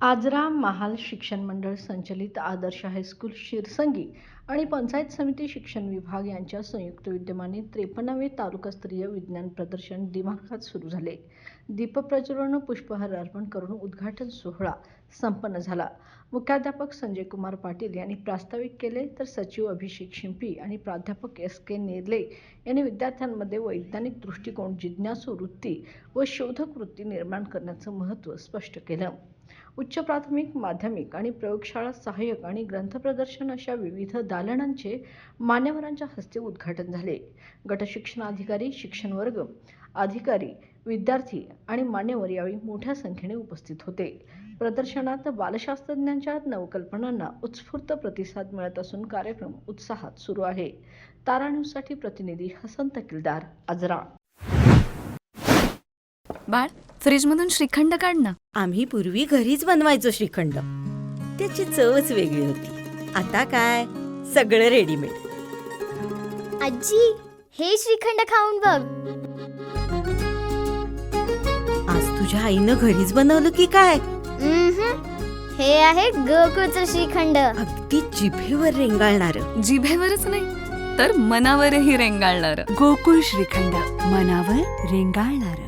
आजरा महाल शिक्षण मंडळ संचलित आदर्श हायस्कूल शिरसंगी आणि पंचायत समिती शिक्षण विभाग यांच्या संयुक्त विद्यमाने 53वे तालुकास्तरीय विज्ञान प्रदर्शन दिमाखात सुरू झाले. दीपप्रज्वलन व पुष्पहार अर्पण करून उद्घाटन सोहळा संपन्न झाला. मुख्याध्यापक संजय कुमार पाटील यांनी प्रास्ताविक केले, तर सचिव अभिषेक शिंपी आणि प्राध्यापक S.K. नेर्ले यांनी विद्यार्थ्यांमध्ये वैज्ञानिक दृष्टिकोन, जिज्ञासू वृत्ती व शोधक वृत्ती निर्माण करण्याचं महत्त्व स्पष्ट केलं. उच्च प्राथमिक, माध्यमिक आणि प्रयोगशाळा सहाय्यक आणि ग्रंथ प्रदर्शन अशा विविध दालनांचे मान्यवरांच्या हस्ते उद्घाटन झाले. गटशिक्षणाधिकारी, शिक्षण वर्ग अधिकारी, विद्यार्थी आणि मान्यवर यावेळी मोठ्या संख्येने उपस्थित होते. प्रदर्शनात बालशास्त्रज्ञांच्या नवकल्पनांना उत्स्फूर्त प्रतिसाद मिळत असून कार्यक्रम उत्साहात सुरू आहे. तारा न्यूजसाठी प्रतिनिधी हसन तकीलदार, आजरा. बाळ, फ्रीजमधून श्रीखंड काढ ना. आम्ही पूर्वी घरीच बनवायचो श्रीखंड. त्याची चवच वेगळी होती. आता काय सगळं रेडीमेड. आजी, हे श्रीखंड खाऊन बघ. आज तुझ्या आईनं घरीच बनवलं की काय? हे आहे गोकुळचं श्रीखंड. अगदी जिभेवर रेंगाळणार. जिभेवरच नाही तर मनावरही रेंगाळणार. गोकुळ श्रीखंड, मनावर रेंगाळणार.